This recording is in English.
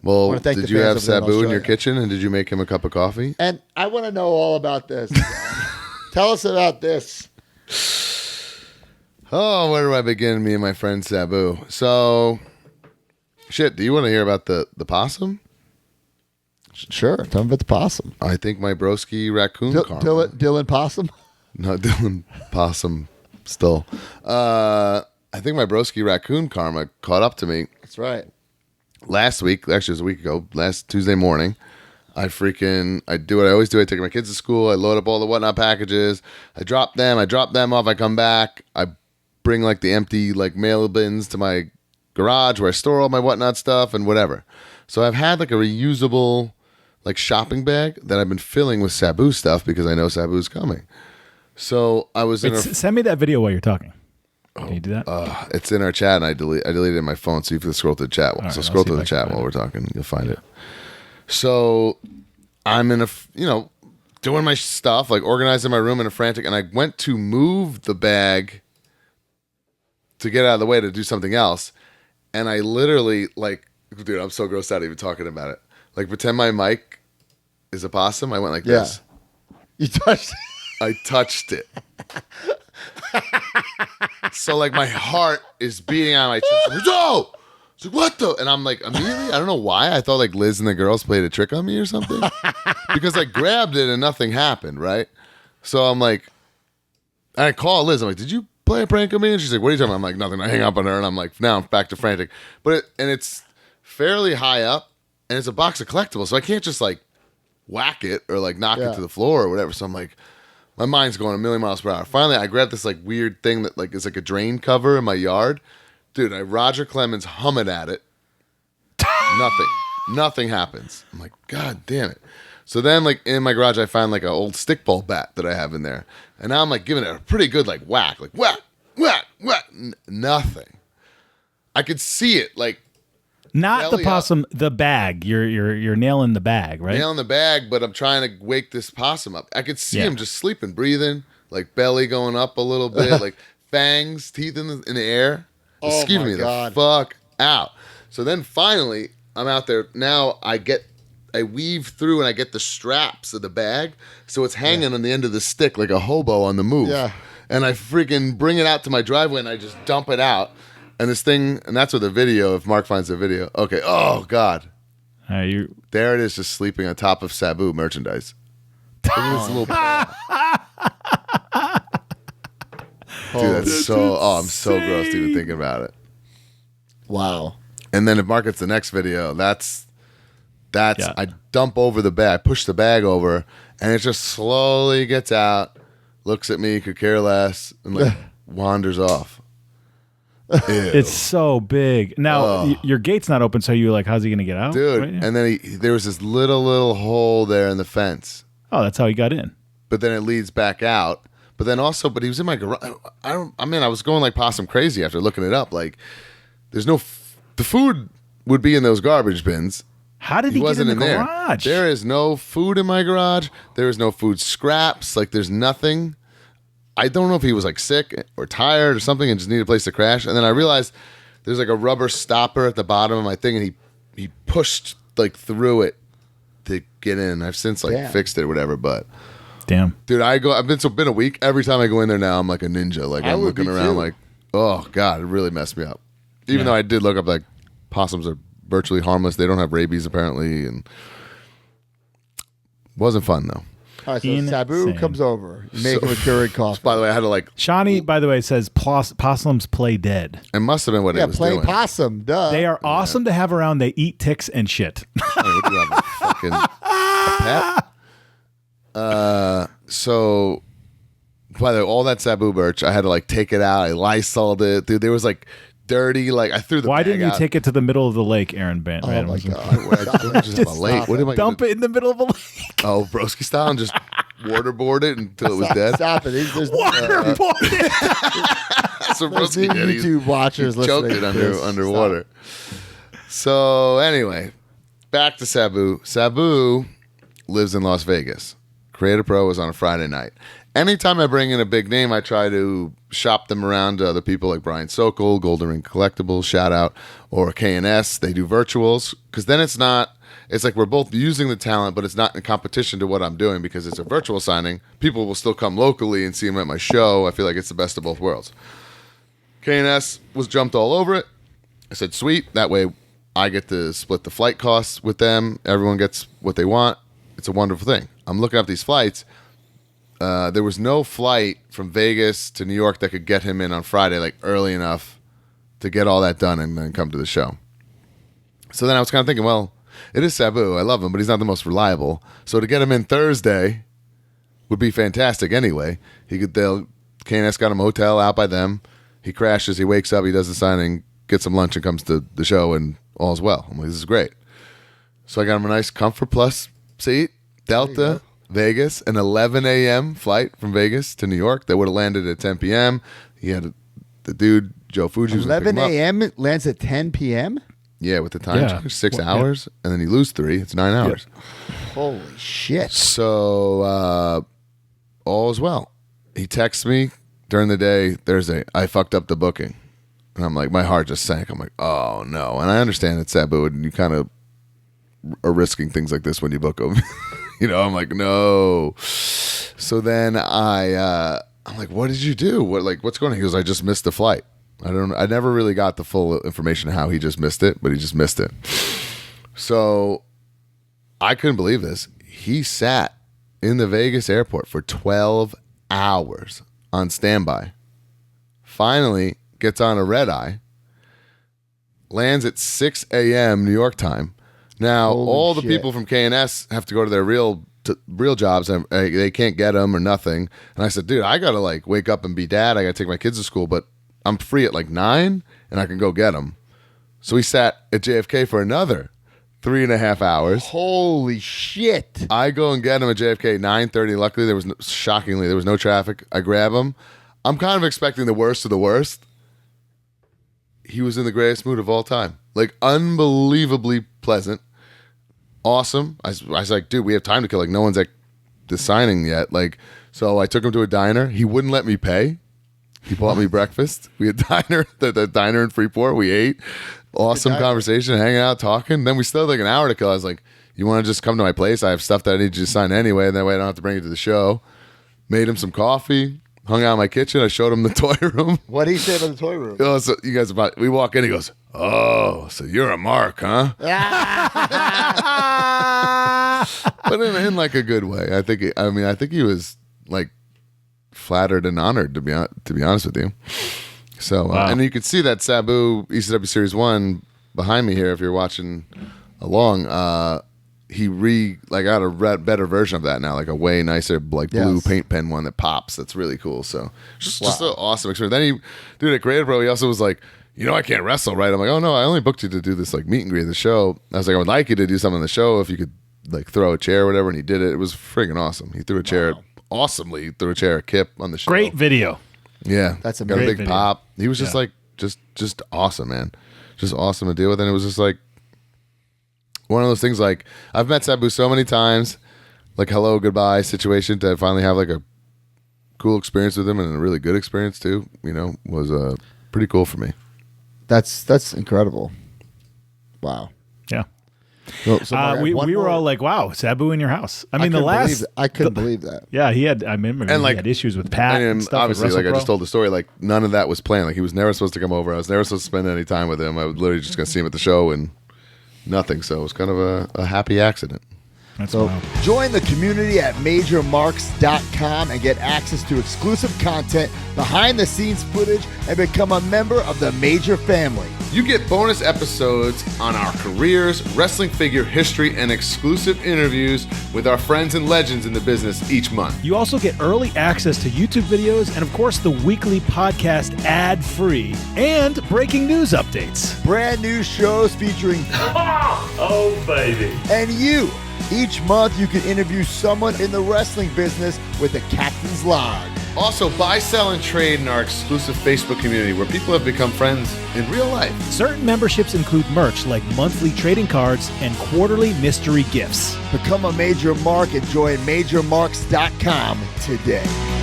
Well, wanna thank did the you fans have over there in Sabu in your Australia. kitchen, and did you make him a cup of coffee? And I want to know all about this. Tell us about this. Oh, where do I begin? Me and my friend Sabu. So, shit. Do you want to hear about the possum? Sure. Tell me about the possum. I think my broski raccoon karma. Dylan Possum? No, Dylan Possum still. I think my broski raccoon karma caught up to me That's right. last week. Actually, it was a week ago. Last Tuesday morning. I do what I always do. I take my kids to school. I load up all the whatnot packages. I drop them off. I come back. I bring like the empty like mail bins to my garage where I store all my whatnot stuff and whatever. So I've had like a reusable like shopping bag that I've been filling with Sabu stuff because I know Sabu's coming. So I was Send me that video while you're talking. Can you do that? it's in our chat, and I deleted it in my phone, so you can scroll through the chat. Right, So I'll scroll see through if the I can chat find while it. we're talking. You'll find it. So I'm in doing my stuff, like organizing my room in a frantic, and I went to move the bag to get out of the way to do something else, and I literally dude, I'm so grossed out even talking about it. Like, pretend my mic is a possum. I went like this. You touched I touched it. So like my heart is beating on my chest. I'm like, no! It's like, what the? And I'm like, immediately, I don't know why. I thought like Liz and the girls played a trick on me or something. Because I grabbed it and nothing happened, right? So I'm like, I call Liz. I'm like, did you play a prank on me? And she's like, what are you talking about? I'm like, nothing. I hang up on her and I'm like, now I'm back to frantic. It's fairly high up and it's a box of collectibles. So I can't just like whack it or like knock it to the floor or whatever. So I'm like, my mind's going a million miles per hour. Finally, I grabbed this like weird thing that like is like a drain cover in my yard. Dude, I Roger Clemens hum it at it. Nothing happens. I'm like, God damn it. So then like in my garage, I find like an old stickball bat that I have in there. And now I'm like giving it a pretty good like whack. Like whack, whack, whack. Nothing. I could see it like Not the possum, the bag. You're nailing the bag, right? nailing the bag, but I'm trying to wake this possum up. I could see him just sleeping, breathing, like belly going up a little bit, like fangs, teeth in the air. Just keeping me the fuck out. So then finally, I'm out there. Now I weave through and I get the straps of the bag. So it's hanging on the end of the stick like a hobo on the move. Yeah. And I freaking bring it out to my driveway and I just dump it out. And this thing, and that's where the video, if Mark finds the video. Okay. Oh, God. There it is, just sleeping on top of Sabu merchandise. Look at this little Dude, that's so, I'm so gross even thinking about it. Wow. And then if Mark gets the next video, that's I dump over the bag, I push the bag over, and it just slowly gets out, looks at me, could care less, and like wanders off. Ew. It's so big. Now, your gate's not open, so you're like, how's he going to get out? Dude, Right? and then there was this little hole there in the fence. Oh, that's how he got in. But then it leads back out. But then also, he was in my garage. I was going like possum crazy after looking it up. Like, there's no, the food would be in those garbage bins. How did he get in the there. garage? There is no food in my garage. There is no food scraps. Like, there's nothing. I don't know if he was like sick or tired or something and just needed a place to crash. And then I realized there's like a rubber stopper at the bottom of my thing, and he pushed like through it to get in. I've since like fixed it or whatever, but damn, dude, I've been a week. Every time I go in there now, I'm like a ninja. Like I'm looking around like, oh God, it really messed me up. Even though I did look up like possums are virtually harmless. They don't have rabies apparently, and wasn't fun though. All right, so Sabu comes over. You make him a Keurig coffee. By the way, I had to like... Shawnee, by the way, says possums play dead. It must have been what it was playing doing. possum, duh. They are awesome to have around. They eat ticks and shit. What do you have, a fucking a pet? So, by the way, all that Sabu merch, I had to like take it out. I Lysoled it. Dude, there was like dirty, like I threw the Why bag didn't you out. take it to the middle of the lake, Aaron Bant? Oh, my God. What am I Dump it in the middle of the lake. Oh, broski style, and just waterboard it until it was dead. Stop it. There's Waterboard it. That's what there's broski new did. YouTube watchers He choked listening it to this. underwater. So anyway, back to Sabu. Sabu lives in Las Vegas. Creative Pro was on a Friday night. Anytime I bring in a big name, I try to shop them around to other people like Brian Sokol, Golden Ring Collectibles, shout out, or K&S. They do virtuals because then it's like we're both using the talent, but it's not in competition to what I'm doing because it's a virtual signing. People will still come locally and see them at my show. I feel like it's the best of both worlds. K&S was jumped all over it. I said, sweet. That way I get to split the flight costs with them. Everyone gets what they want. It's a wonderful thing. I'm looking up these flights. There was no flight from Vegas to New York that could get him in on Friday, like early enough to get all that done and then come to the show. So then I was kind of thinking, well, it is Sabu. I love him, but he's not the most reliable. So to get him in Thursday would be fantastic anyway. K&S got him a hotel out by them. He crashes, he wakes up, he does the signing, gets some lunch and comes to the show and all's well. I'm like, this is great. So I got him a nice Comfort Plus seat, Delta, Vegas, an 11 a.m. flight from Vegas to New York that would have landed at 10 p.m. He had the dude, Joe Fuji, was 11 a.m. lands at 10 p.m.? Yeah, with the time change, 6 hours, and then you lose 3. It's 9 hours. Yeah. Holy shit. So all is well. He texts me during the day, Thursday, I fucked up the booking. And I'm like, my heart just sank. I'm like, oh no. And I understand it's Sabu, and you kind of are risking things like this when you book them. I'm like, no. So then I'm like, what did you do? What's going on? He goes, I just missed the flight. I never really got the full information how he just missed it, but he just missed it. So I couldn't believe this. He sat in the Vegas airport for 12 hours on standby. Finally gets on a red eye, lands at 6 a.m. New York time. Now, all the people from K&S have to go to their real jobs, and they can't get them or nothing. And I said, dude, I got to wake up and be dad. I got to take my kids to school, but I'm free at 9, and I can go get them. So he sat at JFK for another 3.5 hours. Holy shit. I go and get him at JFK 9:30. Luckily, shockingly, there was no traffic. I grab him. I'm kind of expecting the worst of the worst. He was in the greatest mood of all time. Unbelievably pleasant. Awesome. I was like, dude, we have time to kill. No one's at the signing yet. So I took him to a diner. He wouldn't let me pay. He bought me breakfast. We had the diner in Freeport. We ate. Awesome conversation, hanging out, talking. Then we still had an hour to kill. I was like, you want to just come to my place? I have stuff that I need you to sign anyway. And that way I don't have to bring you to the show. Made him some coffee. Hung out in my kitchen. I showed him the toy room. What did he say about the toy room? So you guys we walk in. He goes, "Oh, so you're a mark, huh?" But in a good way. I think he was flattered and honored to be honest with you. So and you can see that Sabu ECW Series 1 behind me here if you're watching along. He got a better version of that now, a way nicer blue paint pen one that pops. That's really cool. So just an awesome experience. Then at Creative Pro, he also was like, I can't wrestle, right? I'm like, oh no, I only booked you to do this meet and greet at the show. I was like, I would like you to do something on the show if you could throw a chair or whatever, and he did it. It was friggin' awesome. He threw a chair awesomely. He threw a chair at Kip on the show. Great video. Yeah, that's got a big video. pop. He was just just awesome, man. Just awesome to deal with, and it was just one of those things. I've met Sabu so many times, hello goodbye situation, to finally have a cool experience with him, and a really good experience too. Was pretty cool for me. That's incredible. Wow. Yeah. So we were all like, wow, Sabu in your house. I mean, I couldn't believe that. Yeah, he had. I remember he had issues with Pat and stuff. Obviously, I just told the story. None of that was planned. He was never supposed to come over. I was never supposed to spend any time with him. I was literally just going to see him at the show and nothing. So it was kind of a happy accident. So join the community at MajorMarks.com and get access to exclusive content, behind-the-scenes footage, and become a member of the Major family. You get bonus episodes on our careers, wrestling figure history, and exclusive interviews with our friends and legends in the business each month. You also get early access to YouTube videos and, of course, the weekly podcast ad-free and breaking news updates. Brand new shows featuring oh, baby. And you. Each month, you can interview someone in the wrestling business with a captain's log. Also, buy, sell, and trade in our exclusive Facebook community where people have become friends in real life. Certain memberships include merch like monthly trading cards and quarterly mystery gifts. Become a Major Mark and join MajorMarks.com today.